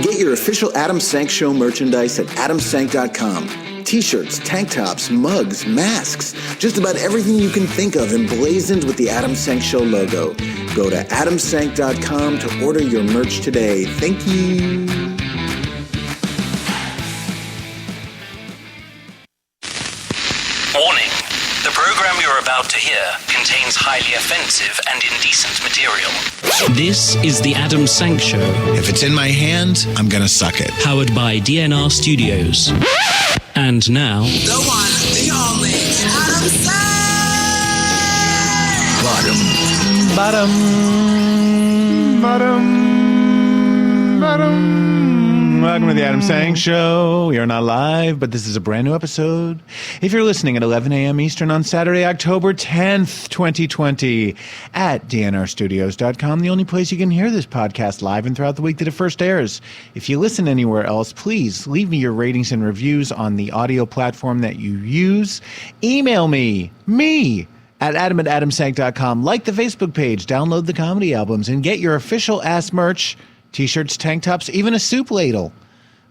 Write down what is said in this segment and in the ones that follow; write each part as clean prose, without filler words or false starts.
Get your official Adam Sank Show merchandise at adamsank.com. T-shirts, tank tops, mugs, masks, just about everything you can think of emblazoned with the Adam Sank Show logo. Go to adamsank.com to order your merch today. Thank you. Warning. The program you're about to hear contains highly offensive and indecent material. This is the Adam Sank Show. If it's in my hand, I'm gonna suck it. Powered by DNR Studios. And now... The one, the only, Adam Sank! Bottom. Welcome to the Adam Sank Show. We are not live, but this is a brand new episode. If you're listening at 11 a.m. Eastern on Saturday, October 10th, 2020, at dnrstudios.com, the only place you can hear this podcast live and throughout the week that it first airs. If you listen anywhere else, please leave me your ratings and reviews on the audio platform that you use. Email me at adam@adamsank.com. Like the Facebook page, download the comedy albums, and get your official ass merch, T-shirts, tank tops, even a soup ladle.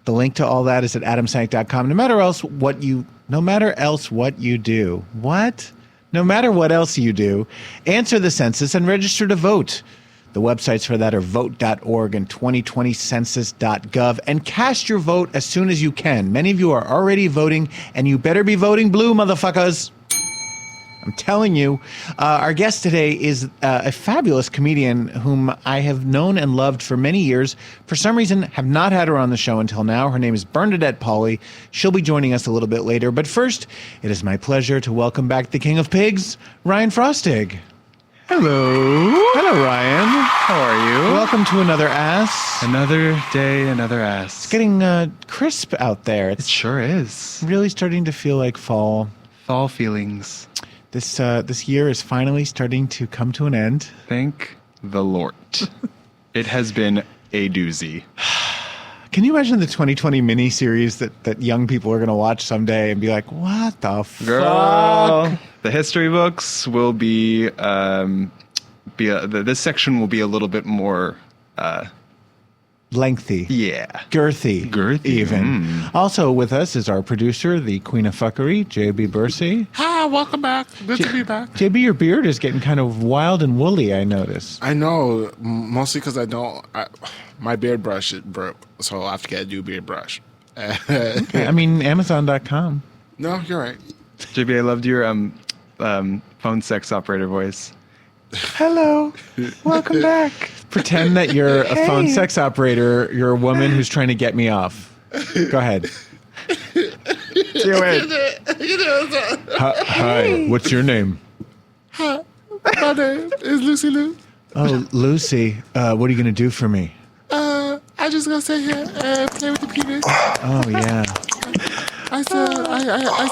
The link to all that is at adamsank.com. No matter else what you do, answer the census and register to vote. The websites for that are vote.org and 2020census.gov. And cast your vote as soon as you can. Many of you are already voting, and you better be voting blue, motherfuckers. I'm telling you. Our guest today is a fabulous comedian whom I have known and loved for many years. For some reason, have not had her on the show until now. Her name is Bernadette Pauley. She'll be joining us a little bit later. But first, it is my pleasure to welcome back the King of Pigs, Ryan Frostig. Hello. Hello, Ryan. How are you? Welcome to another ass. Another day, another ass. It's getting crisp out there. It sure is. Really starting to feel like fall. Fall feelings. This year is finally starting to come to an end. Thank the Lord. It has been a doozy. Can you imagine the 2020 mini-series that young people are going to watch someday and be like, what the fuck? The history books will be this section will be a little bit more... lengthy. Yeah. Girthy. Even. Also with us is our producer, the Queen of Fuckery, JB Bursey. Hi, welcome back. Good to be back. JB, your beard is getting kind of wild and woolly, I notice. I know, mostly because my beard brush broke, so I have to get a new beard brush. Okay, I mean, Amazon.com. No, you're right. JB, I loved your phone sex operator voice. Hello. Welcome back. Pretend that you're a phone sex operator. You're a woman who's trying to get me off. Go ahead. Do it. Hi. What's your name? Hi. My name is Lucy Lou. Oh, Lucy. What are you going to do for me? I just gonna sit here and play with the penis. Oh, yeah. I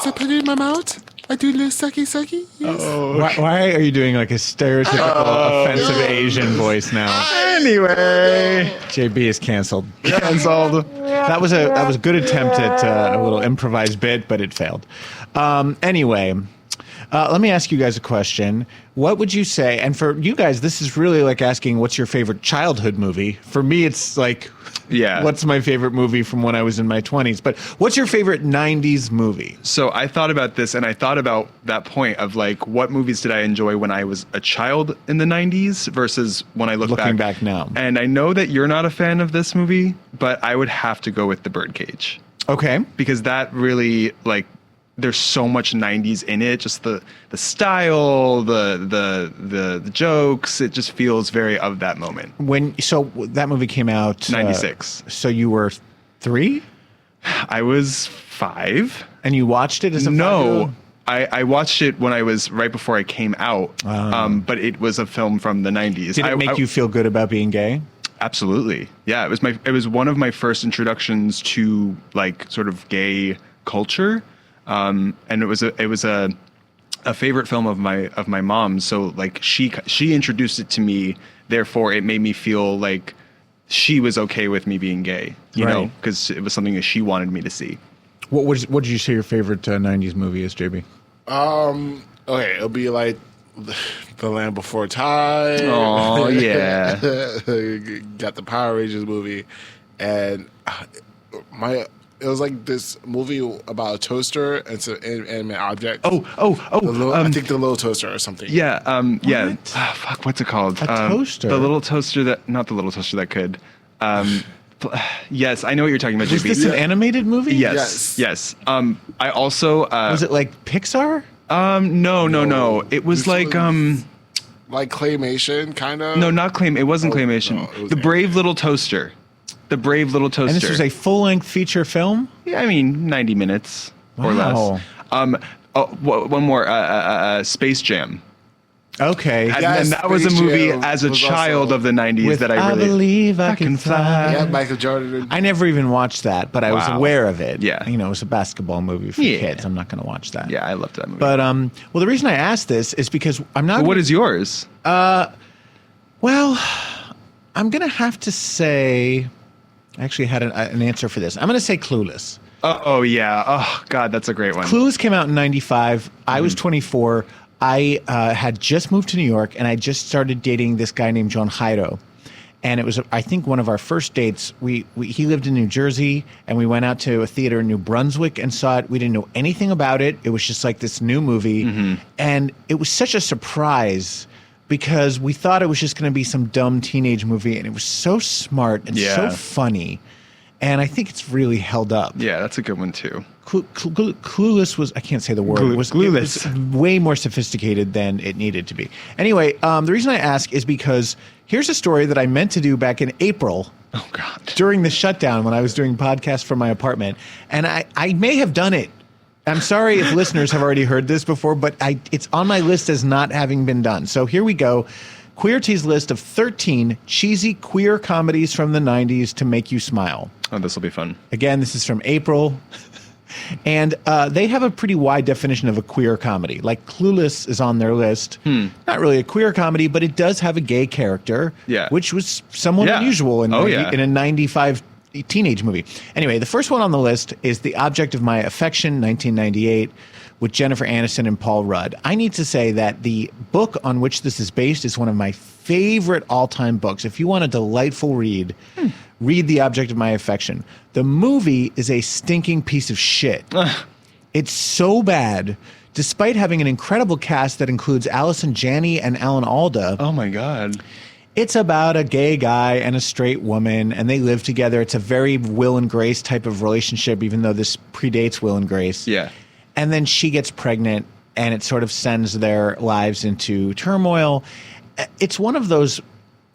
said put it in my mouth. I do a little sucky. Yes. Oh, why are you doing like a stereotypical offensive Asian voice now? Anyway. JB is canceled. That was a good attempt at a little improvised bit, but it failed. Anyway, let me ask you guys a question. What would you say, and for you guys, this is really like asking what's your favorite childhood movie. For me, it's like, what's my favorite movie from when I was in my 20s? But what's your favorite 90s movie? So I thought about this, and I thought about that point of like, what movies did I enjoy when I was a child in the 90s versus when I looking back now? And I know that you're not a fan of this movie, but I would have to go with The Birdcage. Okay. Because that really, like, there's so much 90s in it, just the style, the jokes. It just feels very of that moment. So that movie came out 96. So you were 3? I was 5. And you watched it as a 5-year-old? No, I watched it when I was right before I came out. But it was a film from the 90s. Did it make you feel good about being gay? Absolutely. Yeah, it was one of my first introductions to like sort of gay culture. And it was a favorite film of my mom. So like she introduced it to me. Therefore, it made me feel like she was okay with me being gay. You know, because it was something that she wanted me to see. What did you say your favorite 90s movie is, JB? Okay, it'll be like The Land Before Time. Oh yeah. Got the Power Rangers movie, and it was like this movie about a toaster and it's an inanimate object. I think the little toaster or something. Yeah. Yeah. What? Fuck. What's it called? A toaster? The little toaster not the little toaster that could. Yes, I know what you're talking about. Was JP. this an animated movie? Yes. I also. Was it like Pixar? No. It was This like was- like claymation, kind of. No, not claim. It wasn't claymation. no, it was The Brave Little Toaster. The Brave Little Toaster. And this was a full-length feature film? Yeah, I mean, 90 minutes or Wow. less. One more. Space Jam. Okay. And that was a Space movie Jam as a was child also- of the 90s With that I really... believe I can fly. Yeah, Michael Jordan. I never even watched that, but I was Wow. aware of it. Yeah. You know, it was a basketball movie for Yeah. kids. I'm not going to watch that. Yeah, I loved that movie. But, well, the reason I asked this is because I'm not... What is yours? Well, I'm going to have to say... I actually had an answer for this. I'm going to say Clueless. Oh, yeah. Oh, God, that's a great one. Clueless came out in 95. I was 24. I had just moved to New York, and I just started dating this guy named John Jairo. And it was, I think, one of our first dates. He lived in New Jersey, and we went out to a theater in New Brunswick and saw it. We didn't know anything about it. It was just like this new movie. And it was such a surprise because we thought it was just going to be some dumb teenage movie, and it was so smart and so funny. And I think it's really held up. Yeah, that's a good one, too. Clueless was, I can't say the word, Clueless. it was way more sophisticated than it needed to be. Anyway, the reason I ask is because here's a story that I meant to do back in April. Oh, God. During the shutdown when I was doing podcasts from my apartment. And I may have done it. I'm sorry if listeners have already heard this before, but it's on my list as not having been done. So here we go. Queerty's list of 13 cheesy queer comedies from the 90s to make you smile. Oh, this will be fun. Again, this is from April. And they have a pretty wide definition of a queer comedy. Like Clueless is on their list. Not really a queer comedy, but it does have a gay character, which was somewhat unusual in a 95 teenage movie. Anyway, the first one on the list is The Object of My Affection, 1998, with Jennifer Aniston and Paul Rudd. I need to say that the book on which this is based is one of my favorite all-time books. If you want a delightful read, read The Object of My Affection. The movie is a stinking piece of shit. It's so bad, despite having an incredible cast that includes Allison Janney and Alan Alda. Oh, my God. It's about a gay guy and a straight woman, and they live together. It's a very Will and Grace type of relationship, even though this predates Will and Grace. Yeah. And then she gets pregnant, and it sort of sends their lives into turmoil. It's one of those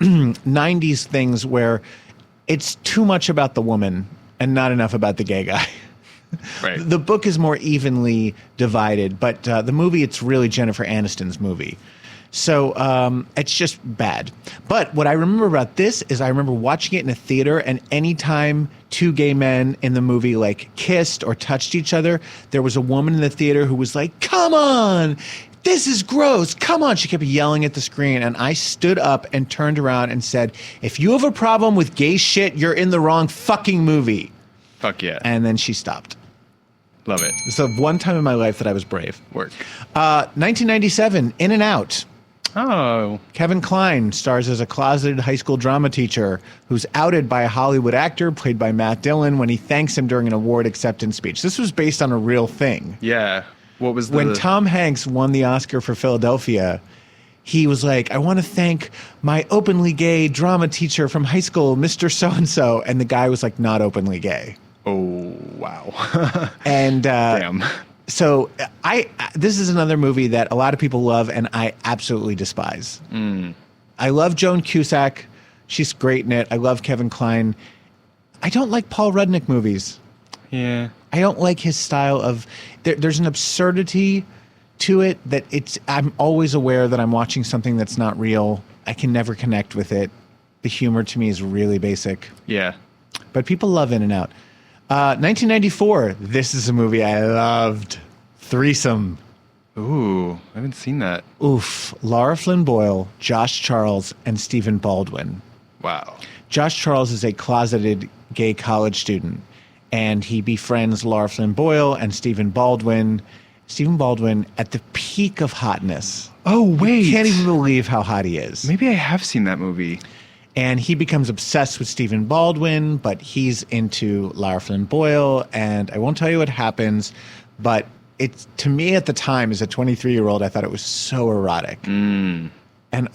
90s things where it's too much about the woman and not enough about the gay guy. Right. The book is more evenly divided, but the movie, it's really Jennifer Aniston's movie. So it's just bad. But what I remember about this is I remember watching it in a theater, and anytime two gay men in the movie like kissed or touched each other, there was a woman in the theater who was like, "Come on, this is gross. Come on." She kept yelling at the screen, and I stood up and turned around and said, "If you have a problem with gay shit, you're in the wrong fucking movie." Fuck yeah. And then she stopped. Love it. It's the one time in my life that I was brave. Work. 1997, In and Out. Oh. Kevin Kline stars as a closeted high school drama teacher who's outed by a Hollywood actor played by Matt Dillon when he thanks him during an award acceptance speech. This was based on a real thing. Yeah. What was the... When Tom Hanks won the Oscar for Philadelphia, he was like, "I want to thank my openly gay drama teacher from high school, Mr. So-and-so." And the guy was like, not openly gay. Oh, wow. And Damn. so this is another movie that a lot of people love and I absolutely despise. I love Joan Cusack. She's great in it. I love Kevin Kline. I don't like Paul Rudnick movies. Yeah. I don't like his style of... There's an absurdity to it that I'm always aware that I'm watching something that's not real. I can never connect with it. The humor to me is really basic. Yeah. But people love In and Out. 1994. This is a movie I loved. Threesome. Ooh, I haven't seen that. Oof. Laura Flynn Boyle, Josh Charles, and Stephen Baldwin. Wow. Josh Charles is a closeted gay college student, and he befriends Laura Flynn Boyle and Stephen Baldwin. Stephen Baldwin at the peak of hotness. Oh, wait. Can't even believe how hot he is. Maybe I have seen that movie. And he becomes obsessed with Stephen Baldwin, but he's into Lara Flynn Boyle. And I won't tell you what happens, but it's, to me at the time, as a 23-year-old, I thought it was so erotic. And,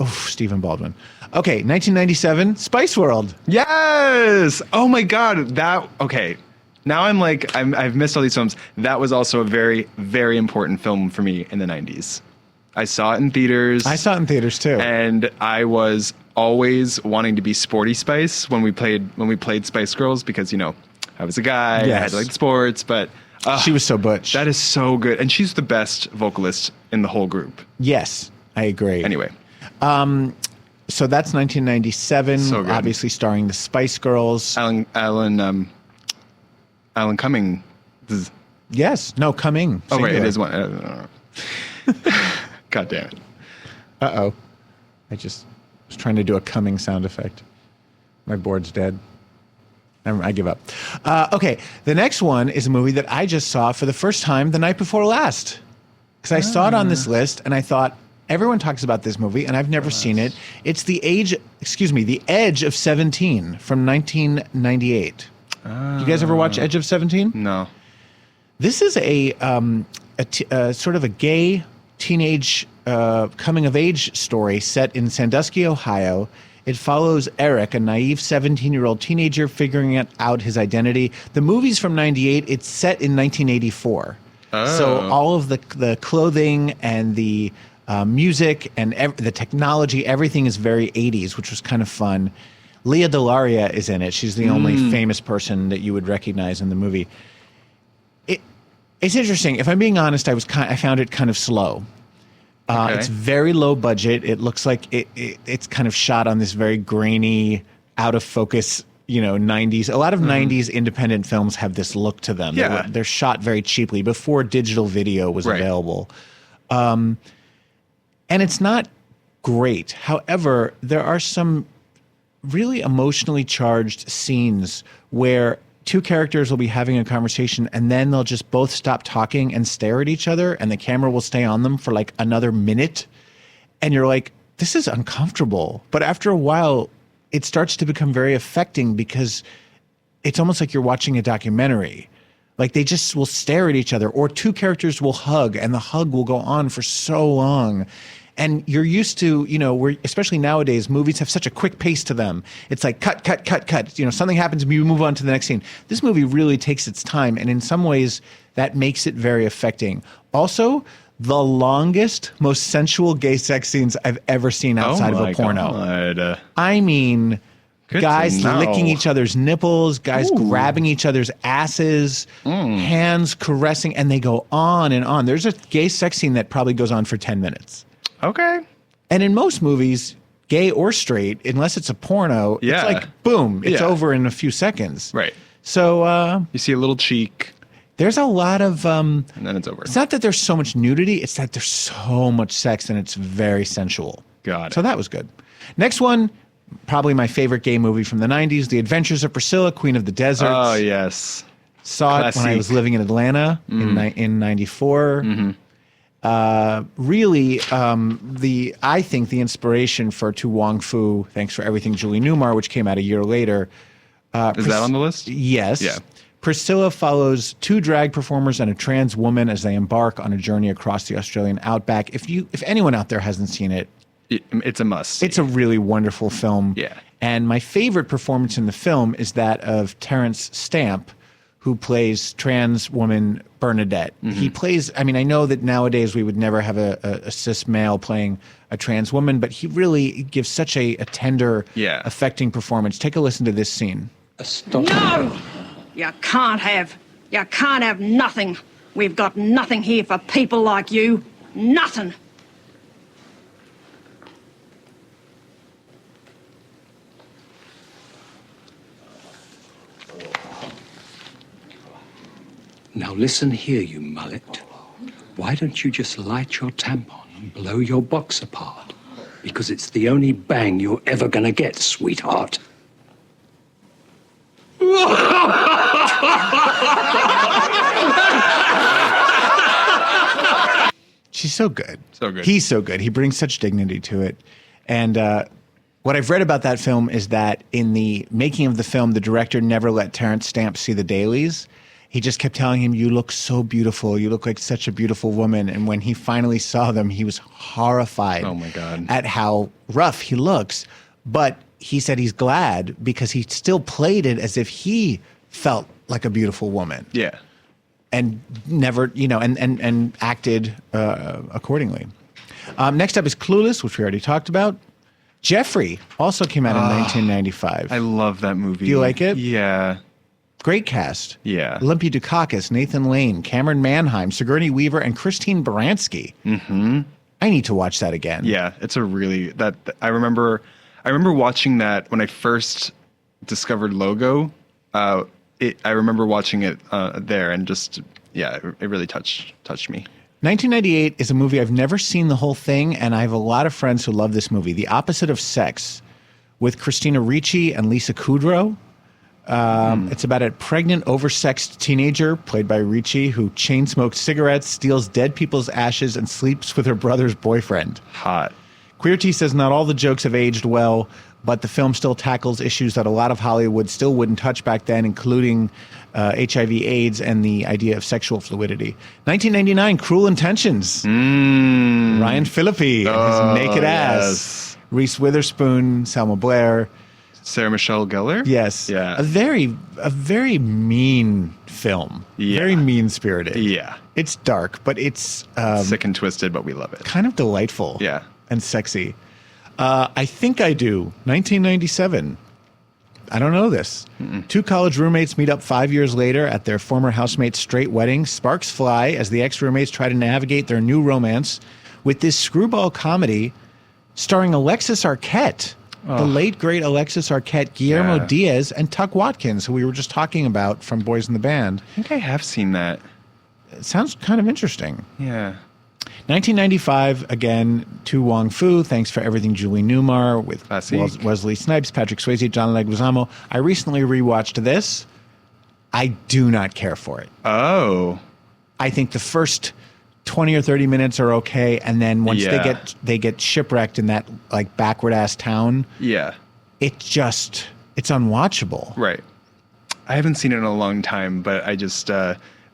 Stephen Baldwin. Okay, 1997, Spice World. Yes! Oh my God. Okay. Now I've missed all these films. That was also a very, very important film for me in the 90s. I saw it in theaters. I saw it in theaters too. And I was always wanting to be Sporty Spice when we played Spice Girls because, I was a guy. Yes. I had to like sports, but she was so butch. That is so good. And she's the best vocalist in the whole group. Yes, I agree. Anyway. So that's 1997, So good. obviously starring the Spice Girls. Alan Cumming. Yes, no, Coming. Oh, right, it singular. is one. God damn it. Uh-oh. I just was trying to do a Coming sound effect. My board's dead. I give up. Okay, the next one is a movie that I just saw for the first time the night before last. Because I saw it on this list, and I thought, everyone talks about this movie, and I've never seen it. It's The Edge of 17 from 1998. You guys ever watch Edge of 17? No. This is a sort of a gay teenage coming-of-age story set in Sandusky, Ohio. It follows Eric, a naive 17-year-old teenager figuring out his identity. The movie's from 98. It's set in 1984. So all of the clothing and the music and the technology, everything is very 80s, which was kind of fun. Leah DeLaria is in it. She's the only famous person that you would recognize in the movie. It's interesting. If I'm being honest, I found it kind of slow. Okay. It's very low budget. It looks like it's kind of shot on this very grainy, out of focus, 90s. A lot of 90s independent films have this look to them. Yeah. They're shot very cheaply before digital video was available. And it's not great. However, there are some really emotionally charged scenes where two characters will be having a conversation and then they'll just both stop talking and stare at each other and the camera will stay on them for like another minute. And you're like, this is uncomfortable. But after a while, it starts to become very affecting because it's almost like you're watching a documentary. Like they just will stare at each other, or two characters will hug and the hug will go on for so long. And you're used to, especially nowadays, movies have such a quick pace to them. It's like cut, cut, cut, cut. Something happens, we move on to the next scene. This movie really takes its time, and in some ways, that makes it very affecting. Also, the longest, most sensual gay sex scenes I've ever seen outside of a porno. God. I mean, Good guys to know. licking each other's nipples, guys grabbing each other's asses, hands caressing, and they go on and on. There's a gay sex scene that probably goes on for 10 minutes. Okay. And in most movies, gay or straight, unless it's a porno, it's like, boom, it's over in a few seconds. Right. So you see a little cheek. There's a lot of... and then it's over. It's not that there's so much nudity, it's that there's so much sex and it's very sensual. Got it. So that was good. Next one, probably my favorite gay movie from the 90s, The Adventures of Priscilla, Queen of the Desert. Oh, yes. Saw it when I was living in Atlanta in 94. Really, I think the inspiration for To Wong Fu, Thanks for Everything, Julie Newmar, which came out a year later. Is that on the list? Yes. Yeah. Priscilla follows two drag performers and a trans woman as they embark on a journey across the Australian outback. If anyone out there hasn't seen it, it's a must. It's a really wonderful film. Yeah. And my favorite performance in the film is that of Terrence Stamp, who plays trans woman Bernadette. He plays, I know that nowadays we would never have a cis male playing a trans woman, but he really gives such a tender, affecting performance. Take a listen to this scene. No! You can't have nothing. We've got nothing here for people like you. Nothing. Now listen here, you mullet. Why don't you just light your tampon and blow your box apart? Because it's the only bang you're ever gonna get, sweetheart. She's so good. So good. He's so good. He brings such dignity to it. And what I've read about that film is that in the making of the film, the director never let Terrence Stamp see the dailies. He just kept telling him, "You look so beautiful. You look like such a beautiful woman." And when he finally saw them, he was horrified Oh my God. at how rough he looks. But he said he's glad because he still played it as if he felt like a beautiful woman. Yeah. And never, and acted accordingly. Next up is Clueless, which we already talked about. Jeffrey also came out in 1995. I love that movie. Do you like it? Yeah. Great cast. Yeah. Olympia Dukakis, Nathan Lane, Cameron Manheim, Sigourney Weaver, and Christine Baranski. Mm-hmm. I need to watch that again. Yeah, it's a really I remember watching that when I first discovered Logo. I remember watching it there and just it really touched me. 1998 is a movie I've never seen the whole thing, and I have a lot of friends who love this movie. The Opposite of Sex, with Christina Ricci and Lisa Kudrow. It's about a pregnant, oversexed teenager, played by Ricci, who chain smokes cigarettes, steals dead people's ashes, and sleeps with her brother's boyfriend. Hot. Queer Tea says not all the jokes have aged well, but the film still tackles issues that a lot of Hollywood still wouldn't touch back then, including HIV/AIDS and the idea of sexual fluidity. 1999, Cruel Intentions. Ryan Phillippe and his naked ass. Reese Witherspoon, Selma Blair. Sarah Michelle Gellar? Yes. Yeah. A very mean film. Yeah. Very mean-spirited. Yeah. It's dark, but it's sick and twisted, but we love it. kind of delightful. Yeah. And sexy. I Think I Do, 1997. I don't know this. Two college roommates meet up 5 years later at their former housemate's straight wedding. Sparks fly as the ex-roommates try to navigate their new romance with this screwball comedy starring Alexis Arquette, the late, great Alexis Arquette, Guillermo Diaz, and Tuck Watkins, who we were just talking about from Boys in the Band. I think I have seen that. It sounds kind of interesting. Yeah. 1995, again, To Wong Fu, Thanks for Everything, Julie Newmar, with Wesley Snipes, Patrick Swayze, John Leguizamo. I recently rewatched this. I do not care for it. Oh. I think the first 20 or 30 minutes are okay, and then once they get shipwrecked in that like backward ass town, it's unwatchable. Right. I haven't seen it in a long time, but I just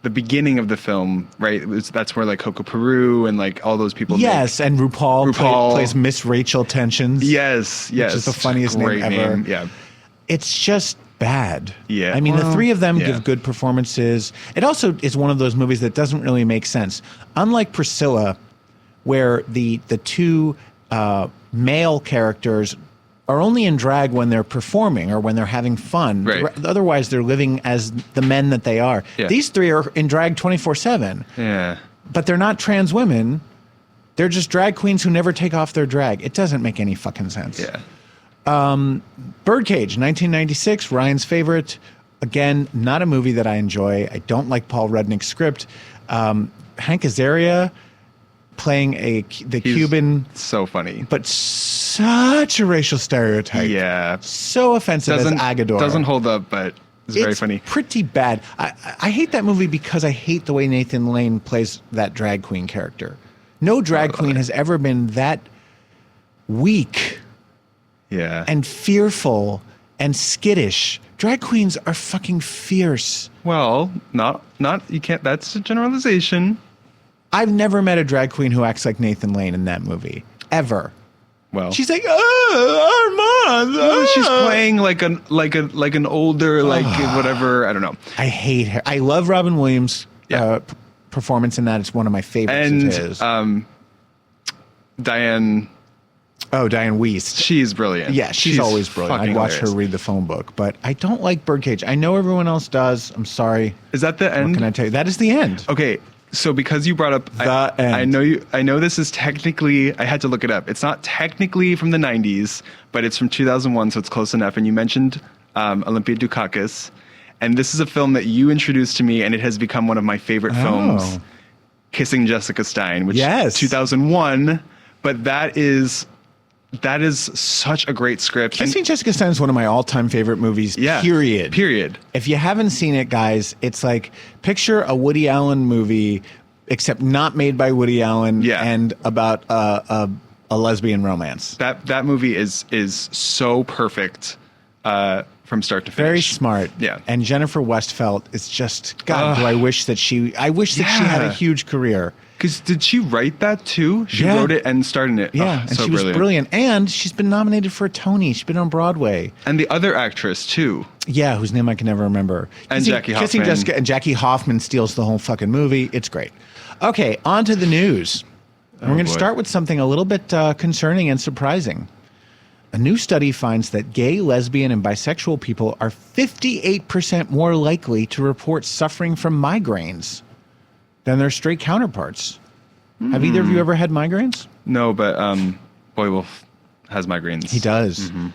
the beginning of the film, right? That's where like Coco Peru and like all those people. Yes, and RuPaul plays Miss Rachel Tensions. Yes, which is the funniest name ever. Yeah, it's just bad. Yeah, I mean, the three of them give good performances. It also is one of those movies that doesn't really make sense. Unlike Priscilla, where the two male characters are only in drag when they're performing or when they're having fun. Right. Otherwise, they're living as the men that they are. Yeah. These three are in drag 24/7. Yeah. But they're not trans women. They're just drag queens who never take off their drag. It doesn't make any fucking sense. Yeah. Birdcage, 1996, Ryan's favorite. Again, not a movie that I enjoy. I don't like Paul Rudnick's script. Hank Azaria playing the Cuban. So funny. But such a racial stereotype. Yeah. So offensive as Agador. Doesn't hold up, but it's very funny. Pretty bad. I hate that movie because I hate the way Nathan Lane plays that drag queen character. No drag queen has ever been that weak and fearful and skittish. Drag queens are fucking fierce. Well, not you can't. That's a generalization. I've never met a drag queen who acts like Nathan Lane in that movie ever. Well, she's like, Armand. She's playing like an older whatever. I don't know. I hate her. I love Robin Williams' performance in that. It's one of my favorites of his. Diane. Oh, Diane Wiest. She's brilliant. Yeah, she's always brilliant. I'd watch her read the phone book, but I don't like Birdcage. I know everyone else does. I'm sorry. Is that the end? What can I tell you? That is the end. Okay. So because you brought up end. I know this is technically, I had to look it up. It's not technically from the 90s, but it's from 2001, so it's close enough. And you mentioned Olympia Dukakis, and this is a film that you introduced to me, and it has become one of my favorite films, Kissing Jessica Stein, which is 2001, but that is such a great script. Kissing Jessica Stein is one of my all-time favorite movies, period. Period. If you haven't seen it, guys, it's like, picture a Woody Allen movie except not made by Woody Allen, Yeah. and about a lesbian romance. That movie is so perfect from start to finish. Very smart. Yeah. And Jennifer Westfeldt is just, God, do I wish that she had a huge career. Because did she write that too? She wrote it and starred in it. Yeah, and so she was brilliant. And she's been nominated for a Tony. She's been on Broadway. And the other actress too. Yeah, whose name I can never remember. And Jackie Kissing Hoffman. Jessica, and Jackie Hoffman steals the whole fucking movie. It's great. Okay, on to the news. We're going to start with something a little bit concerning and surprising. A new study finds that gay, lesbian, and bisexual people are 58% more likely to report suffering from migraines than their straight counterparts. Have either of you ever had migraines? No, but Boy Wolf has migraines. He does. Mm-hmm.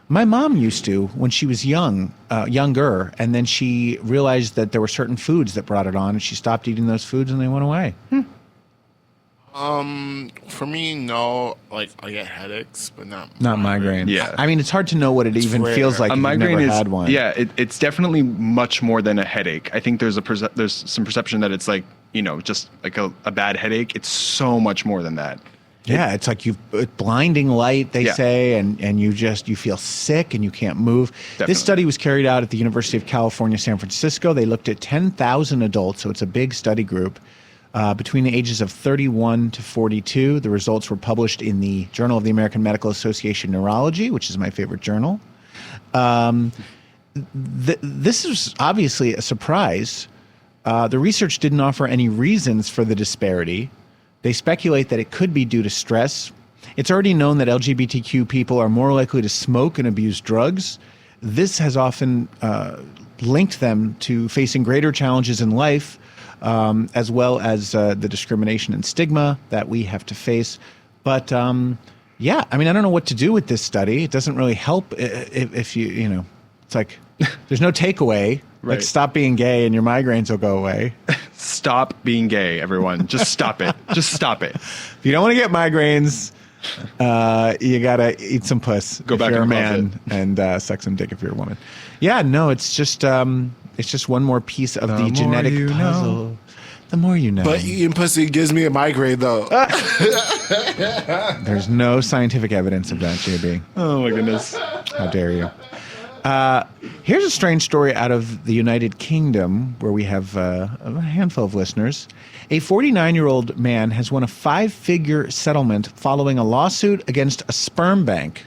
My mom used to when she was younger, and then she realized that there were certain foods that brought it on, and she stopped eating those foods, and they went away. For me, no. Like, I get headaches, but not migraine. Yeah. I mean, it's hard to know what it even rare. feels like A if you've migraine never is had one. yeah. It's definitely much more than a headache. I think there's some perception that it's like just like a bad headache. It's so much more than that. Yeah, it's like blinding light, they Yeah. say, and you feel sick and you can't move. Definitely. This study was carried out at the University of California, San Francisco. They looked at 10,000 adults, so it's a big study group, between the ages of 31 to 42. The results were published in the Journal of the American Medical Association Neurology, which is my favorite journal. This is obviously a surprise. The research didn't offer any reasons for the disparity. They speculate that it could be due to stress. It's already known that LGBTQ people are more likely to smoke and abuse drugs. This has often linked them to facing greater challenges in life, as well as the discrimination and stigma that we have to face. But yeah, I mean, I don't know what to do with this study. It doesn't really help if you it's like there's no takeaway. Like, Right. stop being gay and your migraines will go away. Stop being gay, everyone. Just stop it. Just stop it. If you don't want to get migraines, you gotta eat some puss Go if back you're a in the man, closet. and suck some dick if you're a woman. Yeah, no, it's just one more piece of the more genetic you puzzle. know. The more you know. But eating pussy gives me a migraine, though. There's no scientific evidence of that, JB. Oh my goodness. How dare you? Here's a strange story out of the United Kingdom, where we have a handful of listeners. A 49-year-old man has won a 5-figure settlement following a lawsuit against a sperm bank.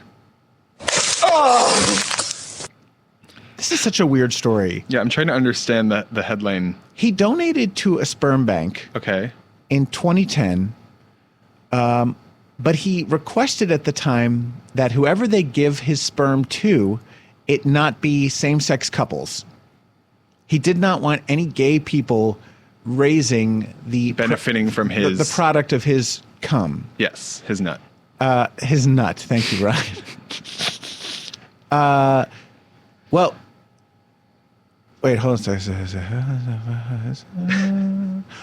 This is such a weird story. Yeah, I'm trying to understand the headline. He donated to a sperm bank Okay. in 2010, but he requested at the time that whoever they give his sperm to, it not be same-sex couples. He did not want any gay people raising Benefiting from his the product of his cum. Yes, his nut. His nut. Thank you, Ryan. Well, wait, hold on a second.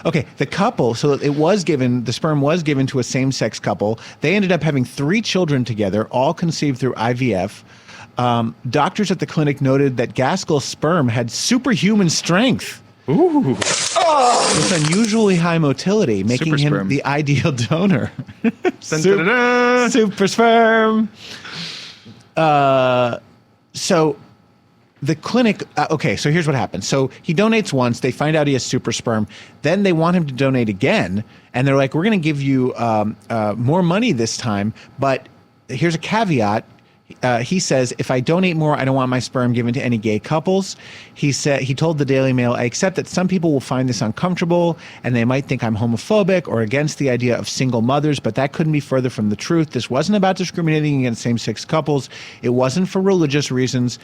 Okay, the couple, so the sperm was given to a same-sex couple. They ended up having 3 children together, all conceived through IVF. Doctors at the clinic noted that Gaskell's sperm had superhuman strength. Ooh. With unusually high motility, making Super him sperm. the ideal donor. Dun-dun-dun-dun. Super sperm. So the clinic, okay, so here's what happens. So he donates once, they find out he has super sperm, then they want him to donate again, and they're like, we're going to give you more money this time, but here's a caveat. He says, if I donate more, I don't want my sperm given to any gay couples. He told the Daily Mail, I accept that some people will find this uncomfortable and they might think I'm homophobic or against the idea of single mothers, but that couldn't be further from the truth. This wasn't about discriminating against same-sex couples. It wasn't for religious reasons,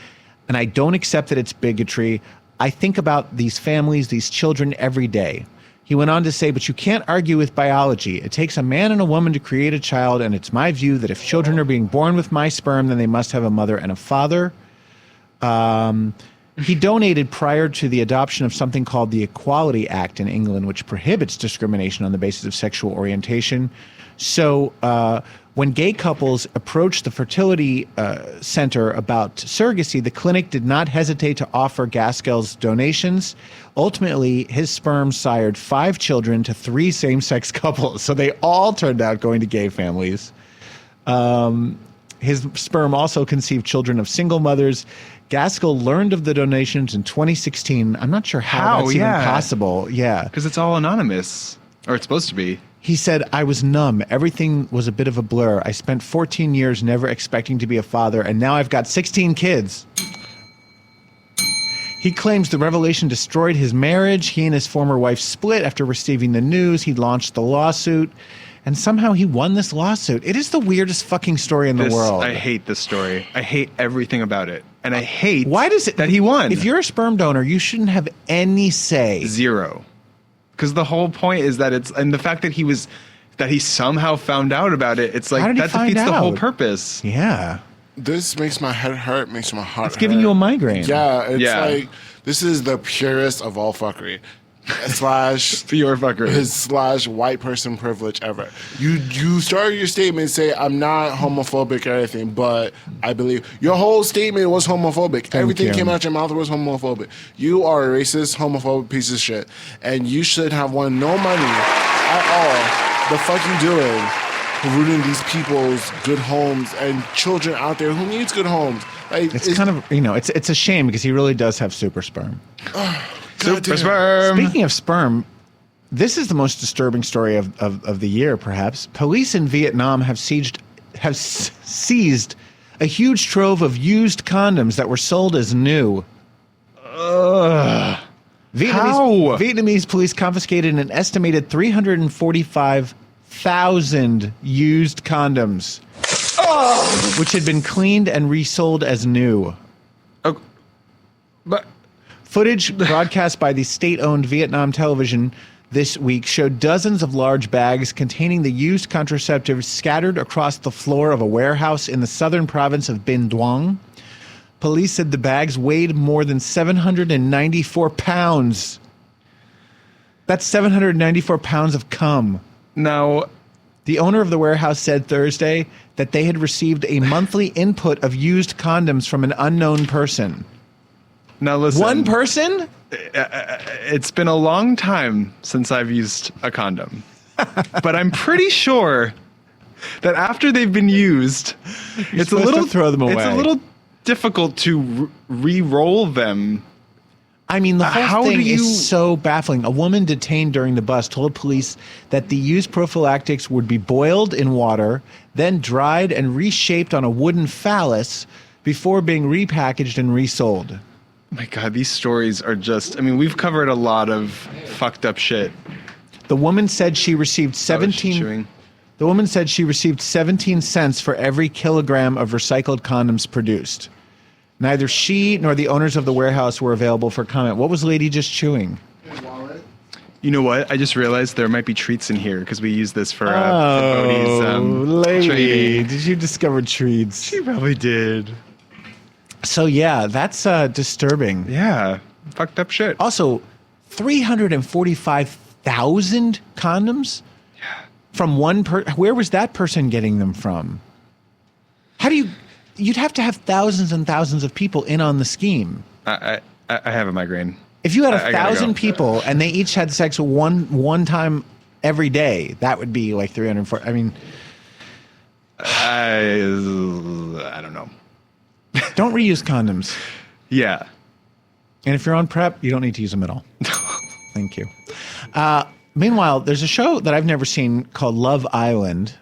and I don't accept that it's bigotry. I think about these families, these children every day. He went on to say, but you can't argue with biology. It takes a man and a woman to create a child, and it's my view that if children are being born with my sperm, then they must have a mother and a father. He donated prior to the adoption of something called the Equality Act in England, which prohibits discrimination on the basis of sexual orientation. So When gay couples approached the fertility center about surrogacy, the clinic did not hesitate to offer Gaskell's donations. Ultimately, his sperm sired 5 children to 3 same-sex couples. So they all turned out going to gay families. His sperm also conceived children of single mothers. Gaskell learned of the donations in 2016. I'm not sure how that's even possible. Yeah. Because it's all anonymous. Or it's supposed to be. He said, I was numb. Everything was a bit of a blur. I spent 14 years never expecting to be a father, and now I've got 16 kids. He claims the revelation destroyed his marriage. He and his former wife split after receiving the news. He launched the lawsuit, and somehow he won this lawsuit. It is the weirdest fucking story in the world. I hate this story. I hate everything about it. And I hate that he won. If you're a sperm donor, you shouldn't have any say. 0. Because the whole point is that and the fact that he somehow found out about it, it's like, that defeats the whole purpose. Yeah. This makes my head hurt, makes my heart hurt. It's giving you a migraine. Yeah, it's like, this is the purest of all fuckery. / pure fuckery. / white person privilege ever. You start your statement say, I'm not homophobic or anything, but I believe your whole statement was homophobic. Everything came out your mouth was homophobic. You are a racist, homophobic piece of shit, and you should have won no money at all. The fuck you doing? Ruining these people's good homes and children out there who needs good homes. Like, it's kind of, it's a shame because he really does have super sperm. Super sperm. Speaking of sperm, this is the most disturbing story of the year, perhaps. Police in Vietnam have seized a huge trove of used condoms that were sold as new. Vietnamese police confiscated an estimated 345,000 used condoms, which had been cleaned and resold as new. But footage broadcast by the state-owned Vietnam television this week showed dozens of large bags containing the used contraceptives scattered across the floor of a warehouse in the southern province of Binh Duong. Police said the bags weighed more than 794 pounds. That's 794 pounds of cum. Now, the owner of the warehouse said Thursday that they had received a monthly input of used condoms from an unknown person. Now listen. One person? It's been a long time since I've used a condom. But I'm pretty sure that after they've been used, it's a little throw them away. It's a little difficult to re-roll them. I mean, the whole thing is so baffling. A woman detained during the bust told police that the used prophylactics would be boiled in water, then dried and reshaped on a wooden phallus before being repackaged and resold. My God, these stories are just, we've covered a lot of fucked up shit. The woman said she received 17 cents for every kilogram of recycled condoms produced. Neither she nor the owners of the warehouse were available for comment. What was Lady just chewing? You know what? I just realized there might be treats in here because we use this for Bodhi's Lady, training. did you discover treats? She probably did. So yeah, that's disturbing. Yeah, fucked up shit. Also, 345,000 condoms? Yeah. From one where was that person getting them from? You'd have to have thousands and thousands of people in on the scheme. I have a migraine. If you had 1,000 people and they each had sex one time every day, that would be like 340. I don't know. Don't reuse condoms. Yeah. And if you're on PrEP, you don't need to use them at all. Thank you. Meanwhile, there's a show that I've never seen called Love Island.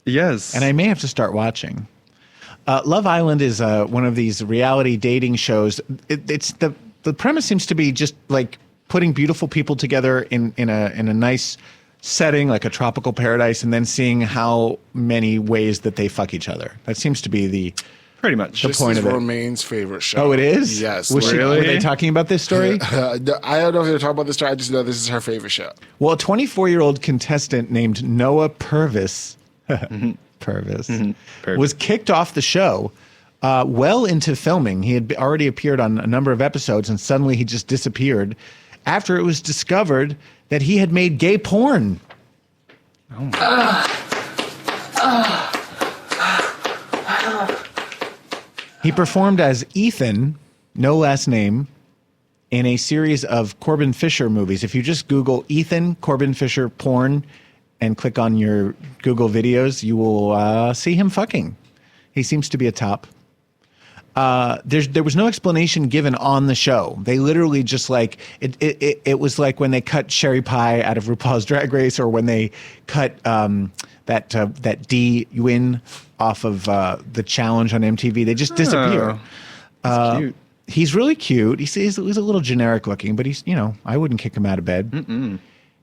Yes. And I may have to start watching. Love Island is one of these reality dating shows. It's the premise seems to be just like putting beautiful people together in a nice setting, like a tropical paradise, and then seeing how many ways that they fuck each other. That seems to be pretty much the point of it. Romaine's favorite show. Oh, it is? Yes. Were they talking about this story? I don't know if they're talking about this story. I just know this is her favorite show. Well, a 24-year-old contestant named Noah Purvis. Purvis was kicked off the show well into filming. He had already appeared on a number of episodes, and suddenly he just disappeared after it was discovered that he had made gay porn. Oh my God. He performed as Ethan, no last name, in a series of Corbin Fisher movies. If you just Google Ethan Corbin Fisher porn and click on your Google videos, you will see him fucking. He seems to be a top. There was no explanation given on the show. They literally just like it was like when they cut Sherry Pie out of RuPaul's Drag Race, or when they cut that D win off of the challenge on MTV. They just disappear. That's cute. He's really cute. He's a little generic looking, but he's, I wouldn't kick him out of bed. Mm-mm.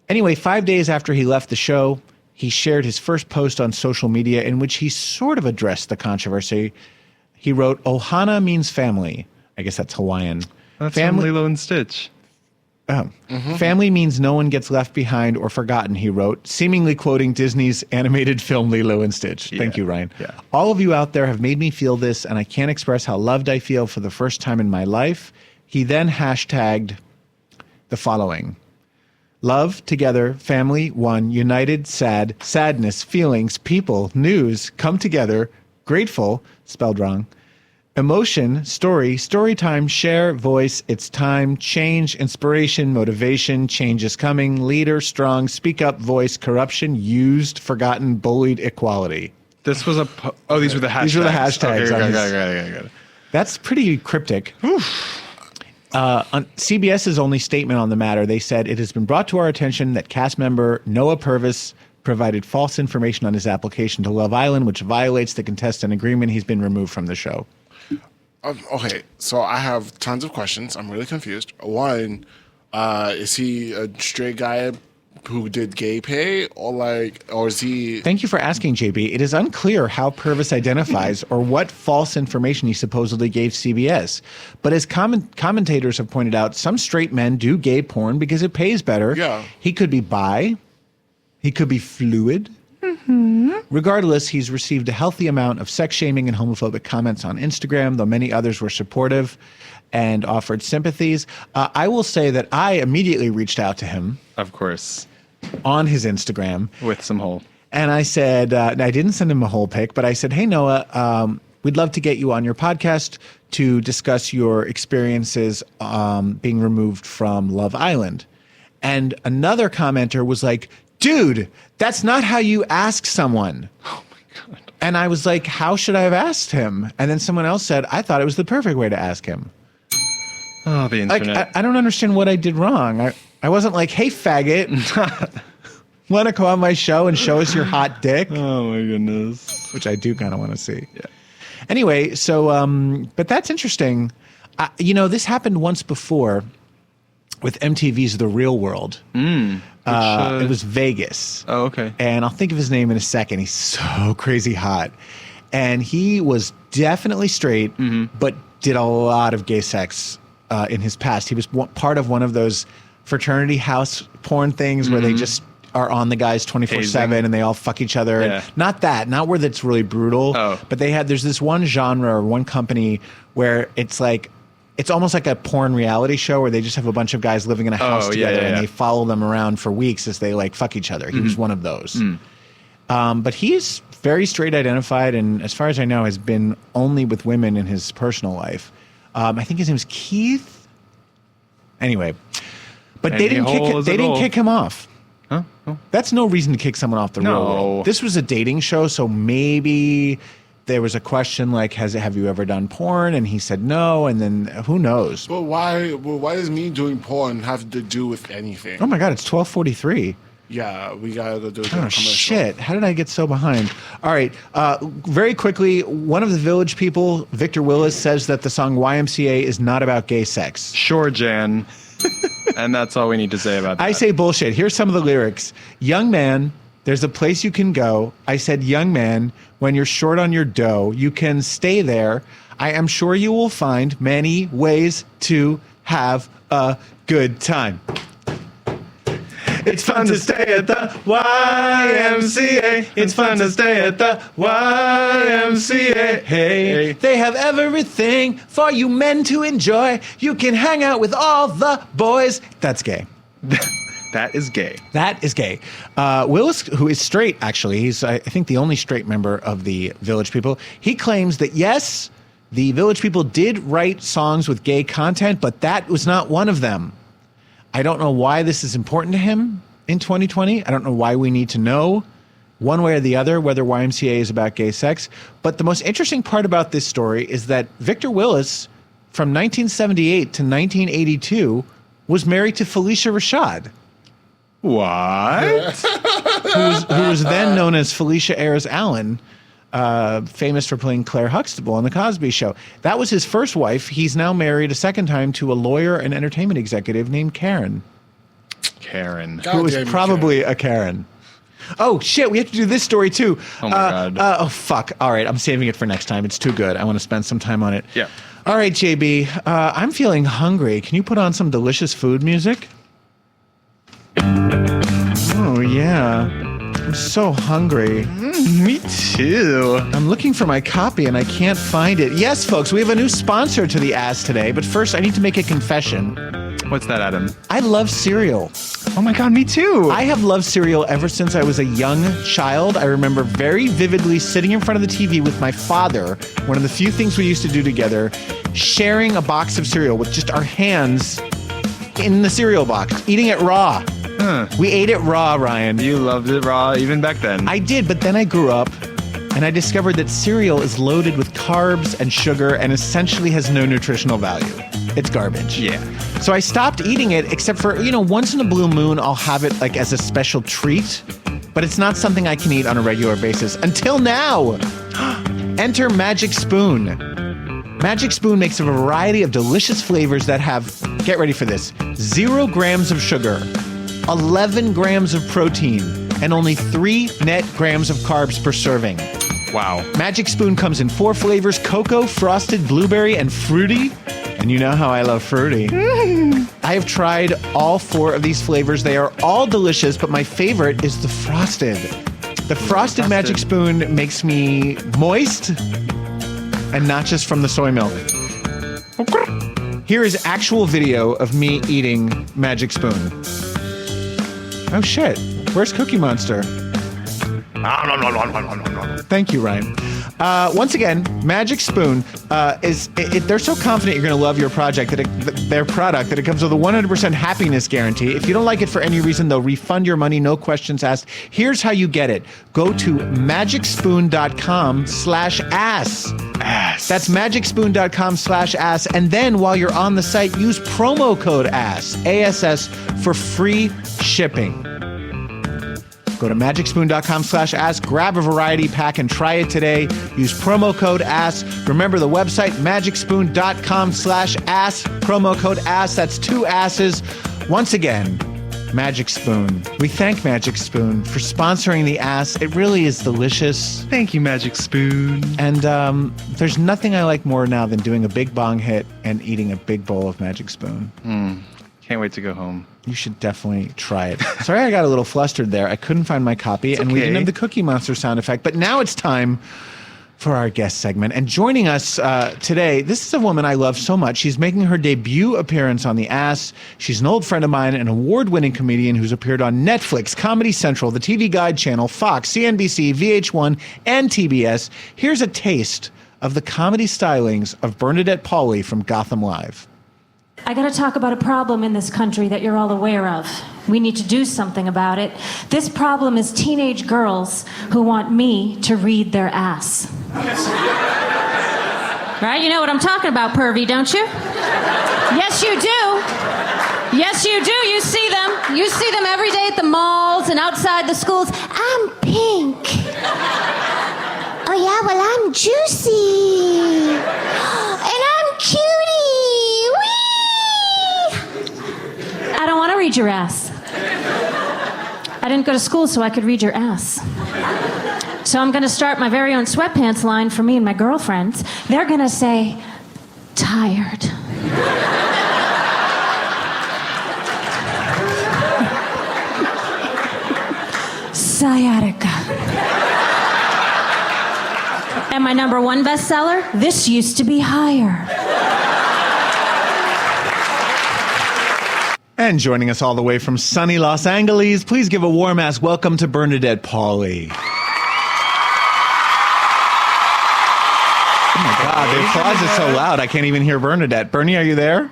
Anyway, 5 days after he left the show, he shared his first post on social media in which he sort of addressed the controversy. He wrote, "Ohana means family." I guess that's Hawaiian. That's from Lilo and Stitch. Oh. Mm-hmm. "Family means no one gets left behind or forgotten," he wrote, seemingly quoting Disney's animated film Lilo and Stitch. Thank you, Ryan. Yeah. "All of you out there have made me feel this, and I can't express how loved I feel for the first time in my life." He then hashtagged the following: "Love, together, family, one, united, sad, sadness, feelings, people, news, come together, grateful," spelled wrong, "emotion, story, story time, share, voice, it's time, change, inspiration, motivation, change is coming, leader, strong, speak up, voice, corruption, used, forgotten, bullied, equality." This was these were the hashtags. These were the hashtags. Okay, got it. That's pretty cryptic. On CBS's only statement on the matter, they said, "It has been brought to our attention that cast member Noah Purvis provided false information on his application to Love Island, which violates the contestant agreement. He's been removed from the show." Okay, so I have tons of questions. I'm really confused. One, is he a straight guy who did gay pay, or is he? Thank you for asking, JB. It is unclear how Purvis identifies or what false information he supposedly gave CBS. But as commentators have pointed out, some straight men do gay porn because it pays better. Yeah. He could be bi. He could be fluid. Mm-hmm. Regardless, he's received a healthy amount of sex shaming and homophobic comments on Instagram, though many others were supportive and offered sympathies. I will say that I immediately reached out to him. Of course. On his Instagram. With some hole. And I said, I didn't send him a whole pic, but I said, "Hey, Noah, we'd love to get you on your podcast to discuss your experiences being removed from Love Island." And another commenter was like, "Dude, that's not how you ask someone." Oh my God. And I was like, "How should I have asked him?" And then someone else said, "I thought it was the perfect way to ask him." Oh, the internet. Like, I don't understand what I did wrong. I wasn't like, "Hey, faggot, want to come on my show and show us your hot dick?" Oh my goodness. Which I do kind of want to see. Yeah. Anyway, so, but that's interesting. This happened once before with MTV's The Real World. It was Vegas. Oh, okay. And I'll think of his name in a second. He's so crazy hot. And he was definitely straight, but did a lot of gay sex in his past. He was part of one of those fraternity house porn things where they just are on the guys 24/7 and they all fuck each other. Yeah. And not where that's really brutal, but there's this one genre or one company where it's like, it's almost like a porn reality show where they just have a bunch of guys living in a house together and they follow them around for weeks as they like fuck each other. He was one of those. But he's very straight identified, and as far as I know, has been only with women in his personal life. I think his name is Keith. Anyway, but they didn't kick him off. Huh? Oh. That's no reason to kick someone off the Real World. This was a dating show, so maybe there was a question like, have you ever done porn? And he said no, and then who knows? But why does me doing porn have to do with anything? Oh my God, it's 12:43. Yeah, we gotta go do it. Oh shit! How did I get so behind? All right, very quickly, one of the Village people, Victor Willis, says that the song YMCA is not about gay sex. Sure, Jan. And that's all we need to say about that. I say bullshit. Here's some of the lyrics. "Young man, there's a place you can go. I said, young man, when you're short on your dough, you can stay there. I am sure you will find many ways to have a good time. It's fun to stay at the YMCA. It's fun to stay at the YMCA. Hey, they have everything for you men to enjoy. You can hang out with all the boys." That's gay. That is gay. That is gay. Willis, who is straight, actually, he's, I think, the only straight member of the Village people. He claims that, yes, The Village People did write songs with gay content, but that was not one of them. I don't know why this is important to him in 2020. I don't know why we need to know one way or the other whether YMCA is about gay sex. But the most interesting part about this story is that Victor Willis, from 1978 to 1982, was married to Felicia Rashad. What? who was then known as Felicia Ayres Allen, famous for playing Claire Huxtable on The Cosby Show. That was his first wife. He's now married a second time to a lawyer and entertainment executive named Karen. Who was probably a Karen. Oh, shit, we have to do this story, too. Oh, my God. Oh, fuck. All right, I'm saving it for next time. It's too good. I want to spend some time on it. Yeah. All right, JB, I'm feeling hungry. Can you put on some delicious food music? Oh, yeah. I'm so hungry. Me too. I'm looking for my copy and I can't find it. Yes, folks, we have a new sponsor to the Ass today, but first I need to make a confession. What's that, Adam? I love cereal. Oh my God, me too. I have loved cereal ever since I was a young child. I remember very vividly sitting in front of the TV with my father, one of the few things we used to do together, sharing a box of cereal with just our hands in the cereal box, eating it raw. We ate it raw, Ryan. You loved it raw even back then. I did, but then I grew up and I discovered that cereal is loaded with carbs and sugar and essentially has no nutritional value. It's garbage. Yeah. So I stopped eating it, except for, once in a blue moon, I'll have it like as a special treat, but it's not something I can eat on a regular basis. Until now. Enter Magic Spoon. Magic Spoon makes a variety of delicious flavors that have, get ready for this, 0 grams of sugar, 11 grams of protein, and only 3 net grams of carbs per serving. Wow. Magic Spoon comes in 4 flavors: cocoa, frosted, blueberry, and fruity. And you know how I love fruity. I have tried all 4 of these flavors. They are all delicious, but my favorite is the frosted. The frosted Magic Spoon makes me moist, and not just from the soy milk. Here is actual video of me eating Magic Spoon. Oh shit, where's Cookie Monster? Thank you, Ryan. Once again, Magic Spoon they're so confident you're going to love your project, their product, that it comes with a 100% happiness guarantee. If you don't like it for any reason, they'll refund your money, no questions asked. Here's how you get it. Go to magicspoon.com/ass. That's magicspoon.com/ass. And then while you're on the site, use promo code ASS, ASS, for free shipping. Go to magicspoon.com/ass, grab a variety pack and try it today. Use promo code ASS. Remember the website, magicspoon.com/ass, promo code ASS. That's 2 asses. Once again, Magic Spoon. We thank Magic Spoon for sponsoring the Ass. It really is delicious. Thank you, Magic Spoon. And there's nothing I like more now than doing a big bong hit and eating a big bowl of Magic Spoon. Can't wait to go home. You should definitely try it. Sorry I got a little flustered there. I couldn't find my copy, and we didn't have the Cookie Monster sound effect. But now it's time for our guest segment. And joining us today, this is a woman I love so much. She's making her debut appearance on The Ass. She's an old friend of mine, an award-winning comedian who's appeared on Netflix, Comedy Central, the TV Guide channel, Fox, CNBC, VH1, and TBS. Here's a taste of the comedy stylings of Bernadette Pauley from Gotham Live. I gotta talk about a problem in this country that you're all aware of. We need to do something about it. This problem is teenage girls who want me to read their ass. Right? You know what I'm talking about, pervy, don't you? Yes, you do. Yes, you do. You see them. You see them every day at the malls and outside the schools. I'm pink. Oh, yeah, well, I'm juicy. And I'm cutie. I don't want to read your ass. I didn't go to school so I could read your ass. So I'm going to start my very own sweatpants line for me and my girlfriends. They're going to say, tired. Sciatica. And my #1 bestseller, this used to be higher. And joining us all the way from sunny Los Angeles, please give a warm ass welcome to Bernadette Pauley. Oh my God, The applause is so loud, I can't even hear Bernadette. Bernie, are you there?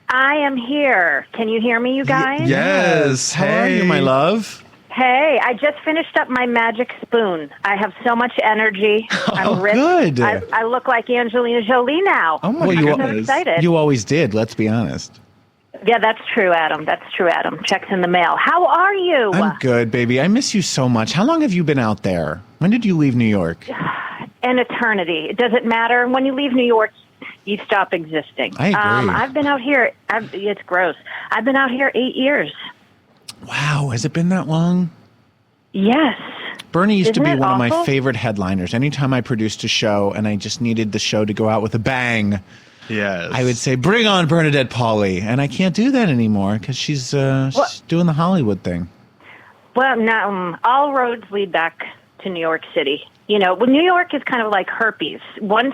I am here. Can you hear me, you guys? Yes. How are you, my love? Hey, I just finished up my magic spoon. I have so much energy. I'm ripped. Good. I look like Angelina Jolie now. Oh, my goodness. I'm so excited. You always did, let's be honest. Yeah, that's true, Adam. That's true, Adam. Check's in the mail. How are you? I'm good, baby. I miss you so much. How long have you been out there? When did you leave New York? An eternity. It doesn't matter. When you leave New York, you stop existing. I agree. I've been out here. It's gross. I've been out here 8 years. Wow, has it been that long? Yes. Bernie used to Isn't be it one of my awful? favorite headliners. Anytime I produced a show and I just needed the show to go out with a bang, yes, I would say, bring on Bernadette Pauley. And I can't do that anymore because she's doing the Hollywood thing. Well, no, all roads lead back to New York City. You know, well, New York is kind of like herpes. Once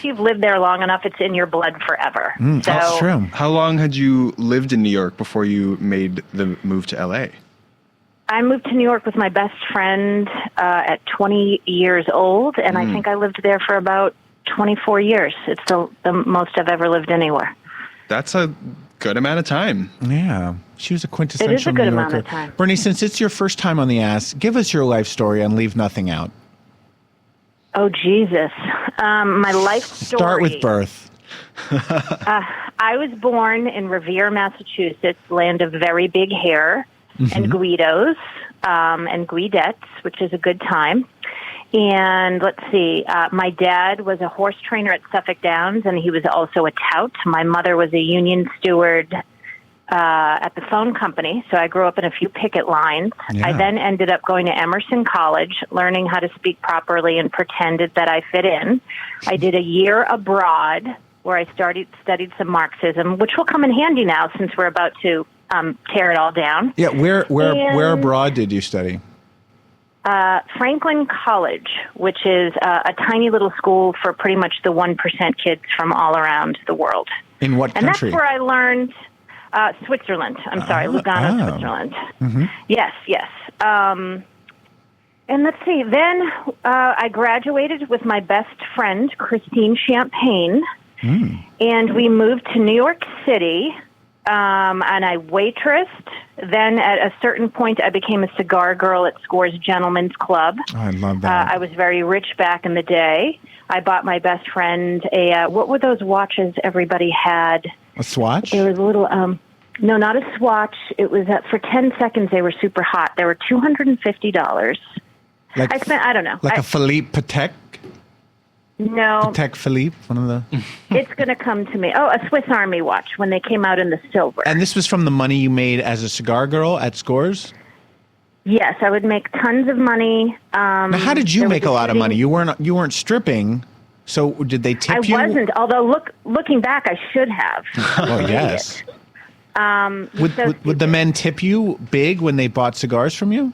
you've lived there long enough, it's in your blood forever. That's true. How long had you lived in New York before you made the move to LA? I moved to New York with my best friend at 20 years old, and I think I lived there for about 24 years. It's the most I've ever lived anywhere. That's a good amount of time. Yeah. She was a quintessential It is a good New amount Yorker. of time. Bernie, since it's your first time on the ass, give us your life story and leave nothing out. Oh, Jesus. My life story. Start with birth. I was born in Revere, Massachusetts, land of very big hair and Guidos and Guidettes, which is a good time. And let's see, my dad was a horse trainer at Suffolk Downs, and he was also a tout. My mother was a union steward at the phone company, so I grew up in a few picket lines. Yeah. I then ended up going to Emerson College, learning how to speak properly and pretended that I fit in. I did a year abroad where I studied some Marxism, which will come in handy now since we're about to tear it all down. Yeah, where abroad did you study? Franklin College, which is a tiny little school for pretty much the 1% kids from all around the world. In what And country? that's where I learned Switzerland. I'm sorry, Lugano, Switzerland. Yes. And let's see, then I graduated with my best friend, Christine Champagne, and we moved to New York City, and I waitressed. Then at a certain point, I became a cigar girl at Score's Gentlemen's Club. Oh, I love that. I was very rich back in the day. I bought my best friend what were those watches everybody had? A Swatch? There was a little, no, not a Swatch. It was, for 10 seconds, they were super hot. They were $250. I spent, I don't know. Like a Philippe Patek? No. Patek Philippe, one of the... It's going to come to me. Oh, a Swiss Army watch when they came out in the silver. And this was from the money you made as a cigar girl at Scores? Yes, I would make tons of money. Now, how did you make a lot of money? You weren't stripping, so did they tip you? I wasn't, although looking back, I should have. Oh, yes. Would the men tip you big when they bought cigars from you?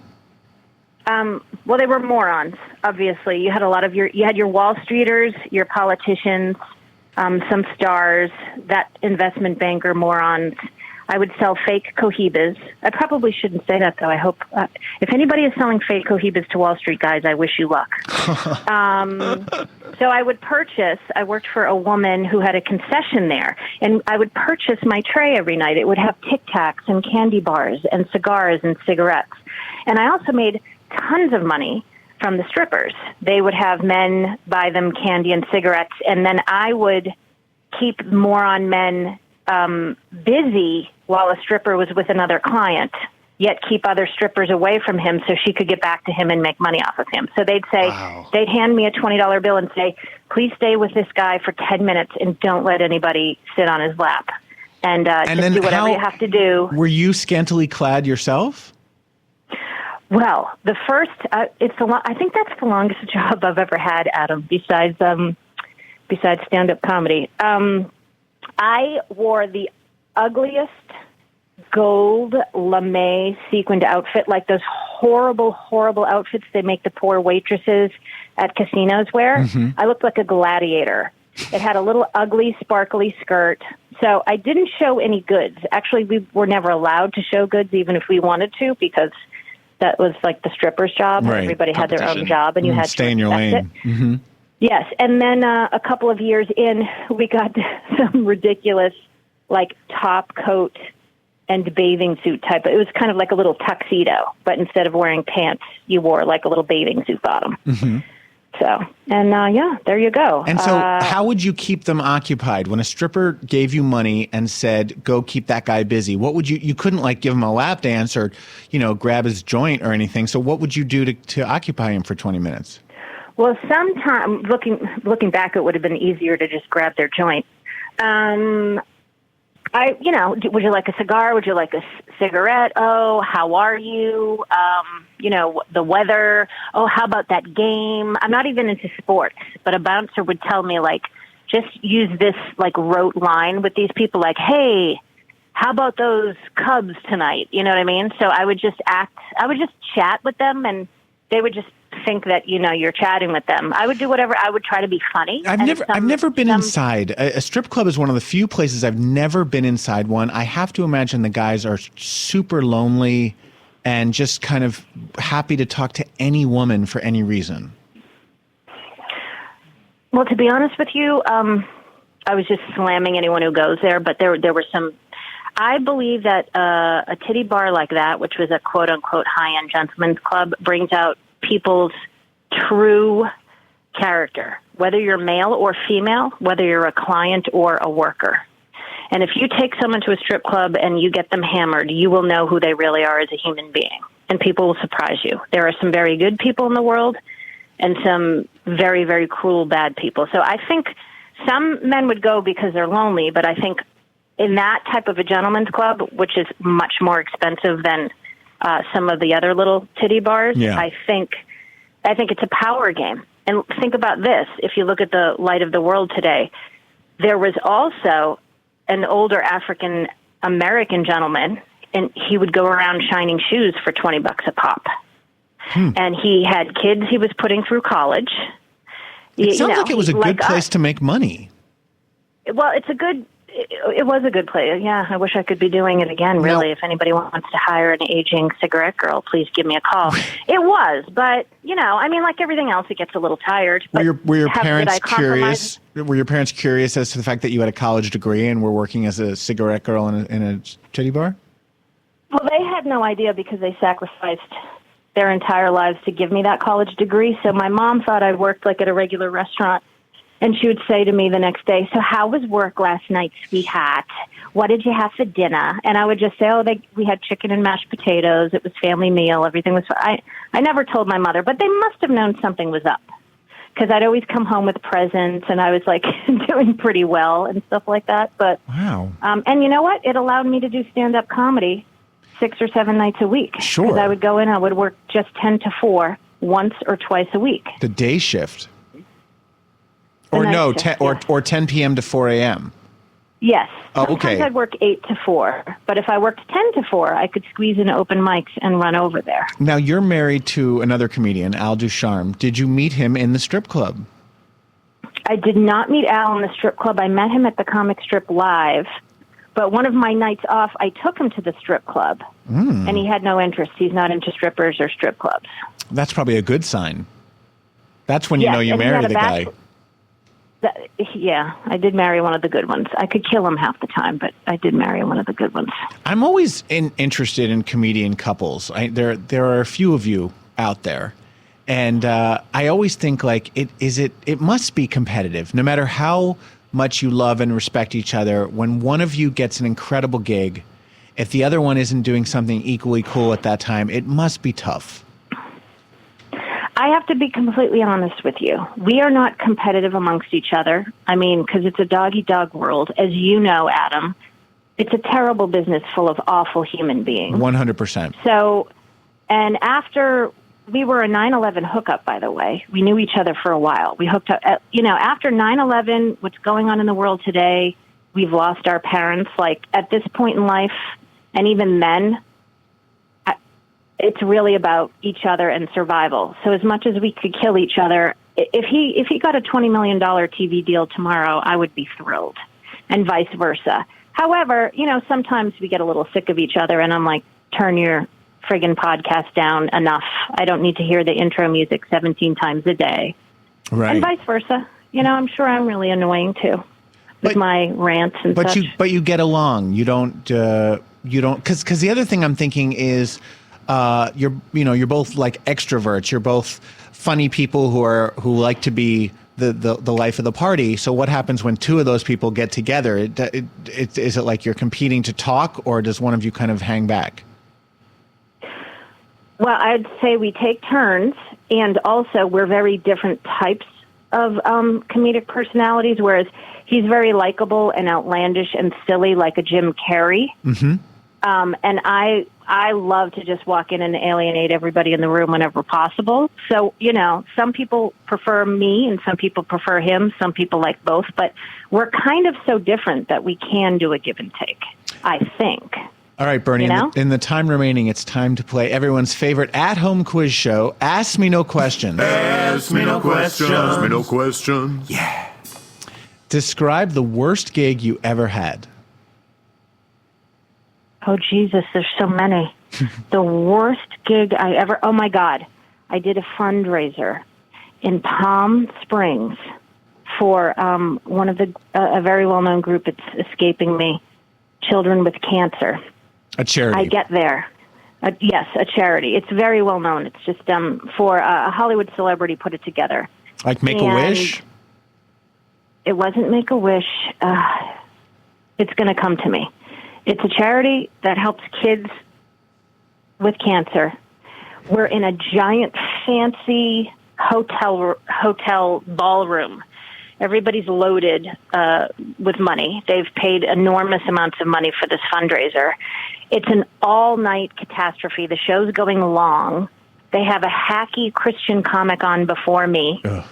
Well, they were morons, obviously. You had you had your Wall Streeters, your politicians, some stars, that investment banker morons. I would sell fake cohibas. I probably shouldn't say that, though. I hope, if anybody is selling fake cohibas to Wall Street guys, I wish you luck. So I worked for a woman who had a concession there, and I would purchase my tray every night. It would have Tic Tacs and candy bars and cigars and cigarettes. And I also made tons of money from the strippers. They would have men buy them candy and cigarettes, and then I would keep moron men busy while a stripper was with another client, yet keep other strippers away from him so she could get back to him and make money off of him. So they'd say, they'd hand me a $20 bill and say, please stay with this guy for 10 minutes and don't let anybody sit on his lap. And just do whatever you have to do. Were you scantily clad yourself? Well, the first, I think that's the longest job I've ever had, Adam, besides stand-up comedy. I wore the ugliest gold lame sequined outfit, like those horrible, horrible outfits they make the poor waitresses at casinos wear. I looked like a gladiator. It had a little ugly, sparkly skirt. So I didn't show any goods. Actually, we were never allowed to show goods, even if we wanted to, because that was like the stripper's job. Right. Everybody had their own job, and you had stay to in your respect lane. it. Yes, and then a couple of years in, we got some ridiculous, like, top coat and bathing suit type. It was kind of like a little tuxedo, but instead of wearing pants, you wore like a little bathing suit bottom. Mm-hmm. So, and yeah, there you go. And so how would you keep them occupied? When a stripper gave you money and said, go keep that guy busy, what would you couldn't like give him a lap dance or, grab his joint or anything. So what would you do to occupy him for 20 minutes? Well, sometime looking back, it would have been easier to just grab their joint. Would you like a cigar? Would you like a cigarette? Oh, how are you? The weather. Oh, how about that game? I'm not even into sports, but a bouncer would tell me, like, just use this, like, rote line with these people, like, hey, how about those Cubs tonight? You know what I mean? So I would just chat with them, and they would just think that you're chatting with them. I would do whatever. I would try to be funny. I've never been inside. A strip club is one of the few places I've never been inside one. I have to imagine the guys are super lonely and just kind of happy to talk to any woman for any reason. Well, to be honest with you, I was just slamming anyone who goes there, but there were some. I believe that a titty bar like that, which was a quote unquote high end gentleman's club, brings out people's true character, whether you're male or female, whether you're a client or a worker. And if you take someone to a strip club and you get them hammered, you will know who they really are as a human being, and people will surprise you. There are some very good people in the world and some very, very cruel, bad people. So I think some men would go because they're lonely, but I think in that type of a gentleman's club, which is much more expensive than some of the other little titty bars, yeah. I think it's a power game. And think about this. If you look at the light of the world today, there was also an older African American gentleman, and he would go around shining shoes for $20 a pop. And he had kids he was putting through college. It sounds like it was a good place to make money. Well, it was a good place. Yeah, I wish I could be doing it again, really. No. If anybody wants to hire an aging cigarette girl, please give me a call. It was, but, like everything else, it gets a little tired. Were your parents curious? Were your parents curious as to the fact that you had a college degree and were working as a cigarette girl in a titty bar? Well, they had no idea because they sacrificed their entire lives to give me that college degree. So my mom thought I worked like at a regular restaurant. And she would say to me the next day, so how was work last night, sweetheart? What did you have for dinner? And I would just say, we had chicken and mashed potatoes. It was family meal. Everything was fine. I never told my mother, but they must have known something was up. Because I'd always come home with presents, and I was, like, doing pretty well and stuff like that. But wow. And you know what? It allowed me to do stand-up comedy 6 or 7 nights a week. Sure. Because I would go in, I would work just 10 to 4 once or twice a week. The day shift. Or no, 10 p.m. to 4 a.m. Yes. Oh, okay. Sometimes I'd work 8 to 4, but if I worked 10 to 4, I could squeeze in open mics and run over there. Now, you're married to another comedian, Al Ducharme. Did you meet him in the strip club? I did not meet Al in the strip club. I met him at the Comic Strip Live, but one of my nights off, I took him to the strip club, and he had no interest. He's not into strippers or strip clubs. That's probably a good sign. That's when you know you married the guy. Yeah, I did marry one of the good ones. I could kill him half the time, but I did marry one of the good ones. I'm always interested in comedian couples. There are a few of you out there, and I always think like it must be competitive. No matter how much you love and respect each other, when one of you gets an incredible gig, if the other one isn't doing something equally cool at that time, it must be tough. I have to be completely honest with you. We are not competitive amongst each other. I mean, because it's a dog-eat-dog world. As you know, Adam, it's a terrible business full of awful human beings. 100%. So, and after, we were a 9/11 hookup, by the way. We knew each other for a while. We hooked up, after 9/11, what's going on in the world today, we've lost our parents. Like, at this point in life, and even then, it's really about each other and survival. So as much as we could kill each other, if he got a $20 million TV deal tomorrow, I would be thrilled, and vice versa. However, sometimes we get a little sick of each other, and I'm like, turn your friggin' podcast down enough. I don't need to hear the intro music 17 times a day. Right. And vice versa. I'm sure I'm really annoying too with my rants and such. But you get along. You don't, because the other thing I'm thinking is, you're both like extroverts. You're both funny people who like to be the life of the party. So what happens when two of those people get together? Is it like you're competing to talk, or does one of you kind of hang back? Well, I'd say we take turns, and also we're very different types of comedic personalities, whereas he's very likable and outlandish and silly like a Jim Carrey. Mm-hmm. And I love to just walk in and alienate everybody in the room whenever possible. So, some people prefer me and some people prefer him. Some people like both. But we're kind of so different that we can do a give and take, I think. All right, Bernie, in the time remaining, it's time to play everyone's favorite at-home quiz show, Ask Me No Questions. Ask me no questions. Ask me no questions. Yeah. Describe the worst gig you ever had. Oh, Jesus, there's so many. The worst gig I ever... Oh, my God. I did a fundraiser in Palm Springs for one of a very well-known group. It's escaping me. Children with Cancer. A charity. I get there. Yes, a charity. It's very well known. It's just for a Hollywood celebrity put it together. Like Make-A-Wish? It wasn't Make-A-Wish. It's going to come to me. It's a charity that helps kids with cancer. We're in a giant, fancy hotel ballroom. Everybody's loaded with money. They've paid enormous amounts of money for this fundraiser. It's an all-night catastrophe. The show's going long. They have a hacky Christian comic on before me. Ugh.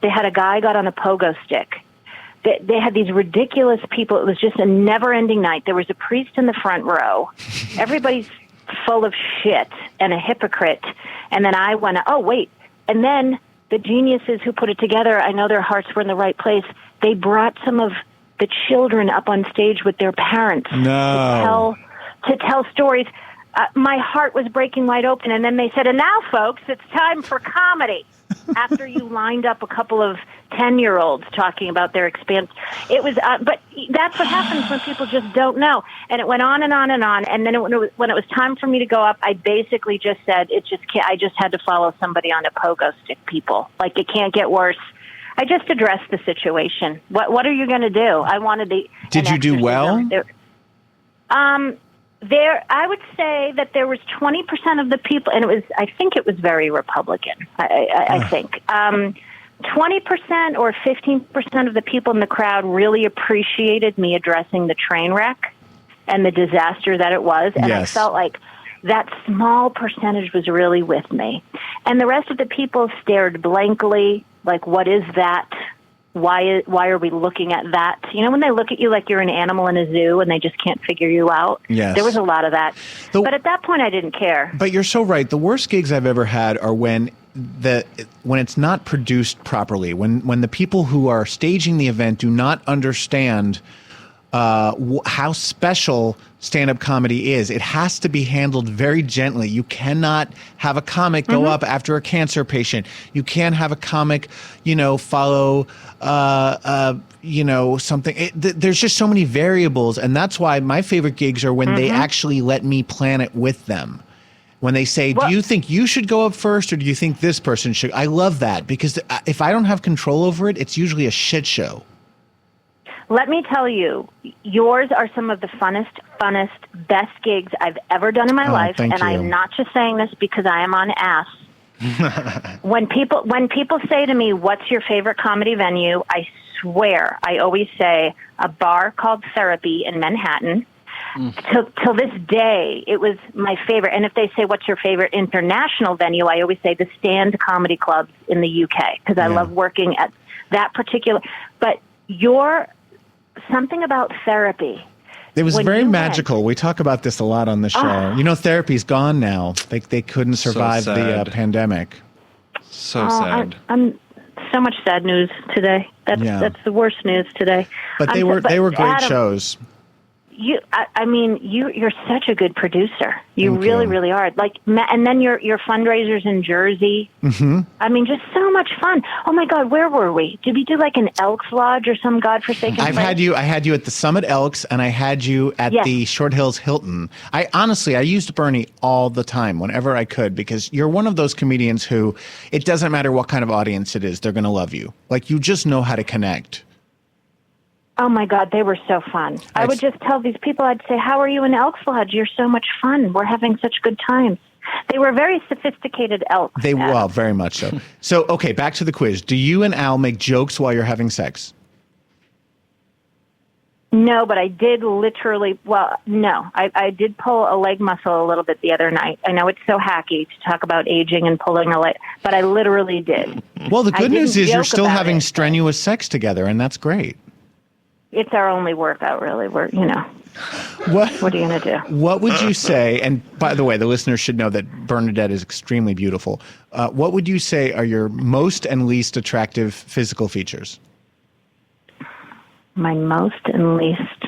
They had a guy got on a pogo stick. They had these ridiculous people. It was just a never-ending night. There was a priest in the front row. Everybody's full of shit and a hypocrite. And then I went, oh, wait. And then the geniuses who put it together, I know their hearts were in the right place. They brought some of the children up on stage with their parents to tell stories. My heart was breaking wide open. And then they said, and now, folks, it's time for comedy. After you lined up a couple of 10-year-olds talking about their experience. It was, but that's what happens when people just don't know. And it went on and on and on. And then when it was time for me to go up, I basically just said, I just had to follow somebody on a pogo stick, people. Like, it can't get worse. I just addressed the situation. What are you going to do? I wanted the... Did you do well? I would say that there was 20% of the people, and I think it was very Republican, I think. 20% or 15% of the people in the crowd really appreciated me addressing the train wreck and the disaster that it was. And I felt like that small percentage was really with me. And the rest of the people stared blankly, like, what is that? Why are we looking at that? You know, when they look at you like you're an animal in a zoo and they just can't figure you out? Yes. There was a lot of that. But at that point, I didn't care. But you're so right. The worst gigs I've ever had are when it's not produced properly, when the people who are staging the event do not understand how special stand-up comedy is. It has to be handled very gently. You cannot have a comic go up after a cancer patient. You can't have a comic, follow, something. There's just so many variables, and that's why my favorite gigs are when they actually let me plan it with them. When they say, do you think you should go up first, or do you think this person should? I love that, because if I don't have control over it, it's usually a shit show. Let me tell you, yours are some of the funnest, best gigs I've ever done in my life. And I'm not just saying this because I am on ass. When people say to me, what's your favorite comedy venue? I swear, I always say a bar called Therapy in Manhattan. Till this day, it was my favorite. And if they say, what's your favorite international venue? I always say the Stand Comedy Clubs in the UK, because I love working at that particular. But something about Therapy. It was very magical. We talk about this a lot on the show. Therapy's gone now. They couldn't survive the pandemic. So sad. I'm so much sad news today. That's the worst news today. But they were great shows. I mean, you're such a good producer. You Thank really, you. really are. Like, and then your fundraisers in Jersey. Mm-hmm. I mean, just so much fun. Oh my God, where were we? Did we do like an Elks Lodge or some godforsaken place? I had you at the Summit Elks, and I had you at the Short Hills Hilton. I used Bernie all the time whenever I could, because you're one of those comedians who, it doesn't matter what kind of audience it is, they're going to love you. Like, you just know how to connect. Oh my God, they were so fun. I would just tell these people, I'd say, how are you in Elks Lodge? You're so much fun. We're having such good times. They were very sophisticated elks. Well, very much so. So, okay, back to the quiz. Do you and Al make jokes while you're having sex? No, but I did literally, I did pull a leg muscle a little bit the other night. I know it's so hacky to talk about aging and pulling a leg, but I literally did. Well, the good news is you're still having strenuous sex together, and that's great. It's our only workout, really. What are you going to do? What would you say, and by the way, the listeners should know that Bernadette is extremely beautiful. What would you say are your most and least attractive physical features? My most and least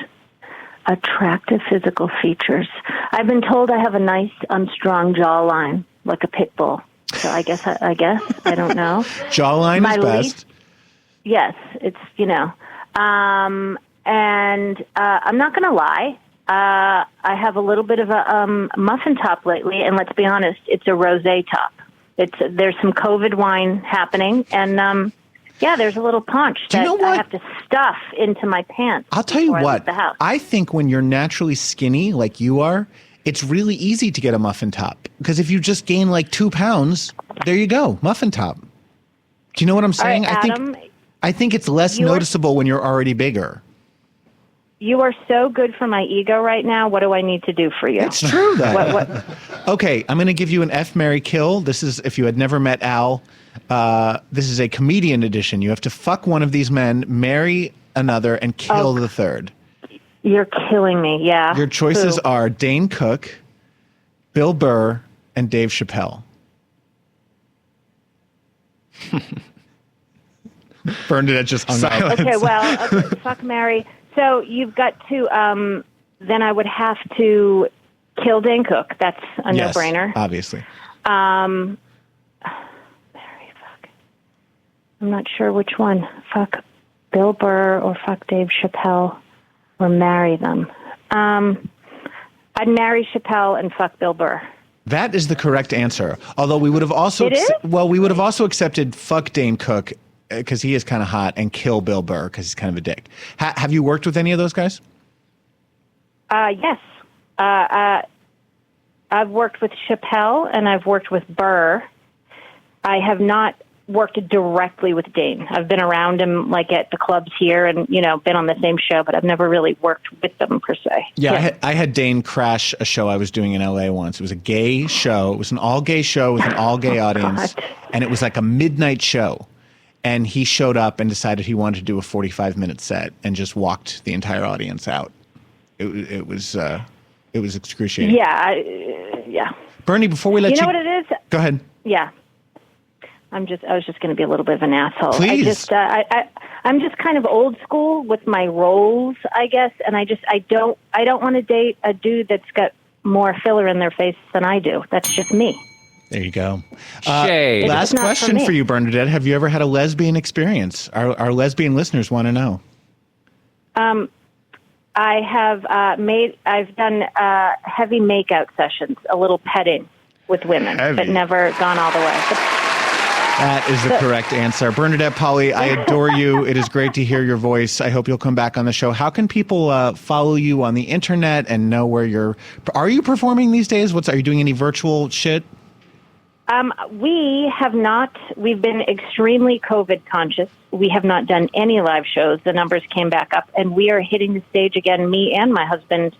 attractive physical features. I've been told I have a nice, strong jawline, like a pit bull. So I guess, I don't know. Jawline is best. Yes, it's, and I'm not going to lie. I have a little bit of a muffin top lately, and let's be honest, it's a rosé top. There's some COVID wine happening, and there's a little punch that I have to stuff into my pants. I'll tell you what, the house. I think when you're naturally skinny like you are, it's really easy to get a muffin top, because if you just gain like 2 pounds, there you go, muffin top. Do you know what I'm saying? All right, Adam, I think it's less noticeable when you're already bigger. You are so good for my ego right now. What do I need to do for you? It's true, though. Okay, I'm going to give you an F, Marry, Kill. This is, if you had never met Al, this is a comedian edition. You have to fuck one of these men, marry another, and kill the third. You're killing me, yeah. Your choices are Dane Cook, Bill Burr, and Dave Chappelle. Bernadette just hung up. Okay, fuck, marry. So you've got to, then I would have to kill Dane Cook. That's a no-brainer. Obviously. Marry, fuck. I'm not sure which one. Fuck Bill Burr or fuck Dave Chappelle or marry them. I'd marry Chappelle and fuck Bill Burr. That is the correct answer. Although we would have also, we would have also accepted fuck Dane Cook, because he is kind of hot, and kill Bill Burr because he's kind of a dick. Have you worked with any of those guys? Yes. I've worked with Chappelle and I've worked with Burr. I have not worked directly with Dane. I've been around him, like at the clubs here, and been on the same show, but I've never really worked with them per se. Yeah. I had Dane crash a show I was doing in LA once. It was a gay show. It was an all gay show with an all gay audience, and it was like a midnight show. And he showed up and decided he wanted to do a 45-minute set and just walked the entire audience out. It was excruciating. Yeah. Bernie, before we let you... You know what it is? Go ahead. Yeah. I was just going to be a little bit of an asshole. Please. I'm just kind of old school with my roles, I guess, and I don't want to date a dude that's got more filler in their face than I do. That's just me. There you go. Shade. Last question for you, Bernadette. Have you ever had a lesbian experience? Our lesbian listeners want to know. I have I've done heavy makeout sessions, a little petting with women, but never gone all the way. That is the correct answer. Bernadette, Pauley, I adore you. It is great to hear your voice. I hope you'll come back on the show. How can people follow you on the internet and know where are you performing these days? Are you doing any virtual shit? We have not. We've been extremely COVID conscious. We have not done any live shows. The numbers came back up, and we are hitting the stage again, me and my husband,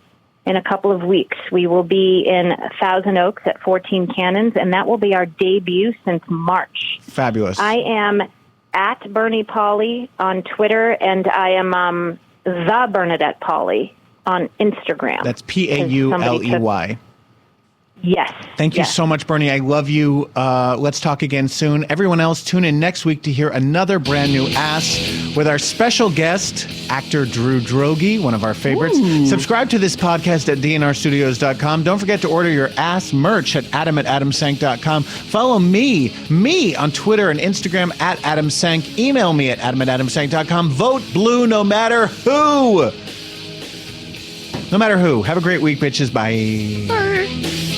in a couple of weeks. We will be in Thousand Oaks at 14 Cannons, and that will be our debut since March. Fabulous. I am at Bernie Pauley on Twitter, and I am the Bernadette Pauley on Instagram. That's Pauley. Yes. Thank you so much, Bernie. I love you. Let's talk again soon. Everyone else, tune in next week to hear another brand new Ass with our special guest, actor Drew Droege, one of our favorites. Ooh. Subscribe to this podcast at dnrstudios.com. Don't forget to order your Ass merch at adam@adamsank.com. Follow me on Twitter and Instagram at adamsank. Email me at adam@adamsank.com. Vote blue no matter who. No matter who. Have a great week, bitches. Bye. Bye.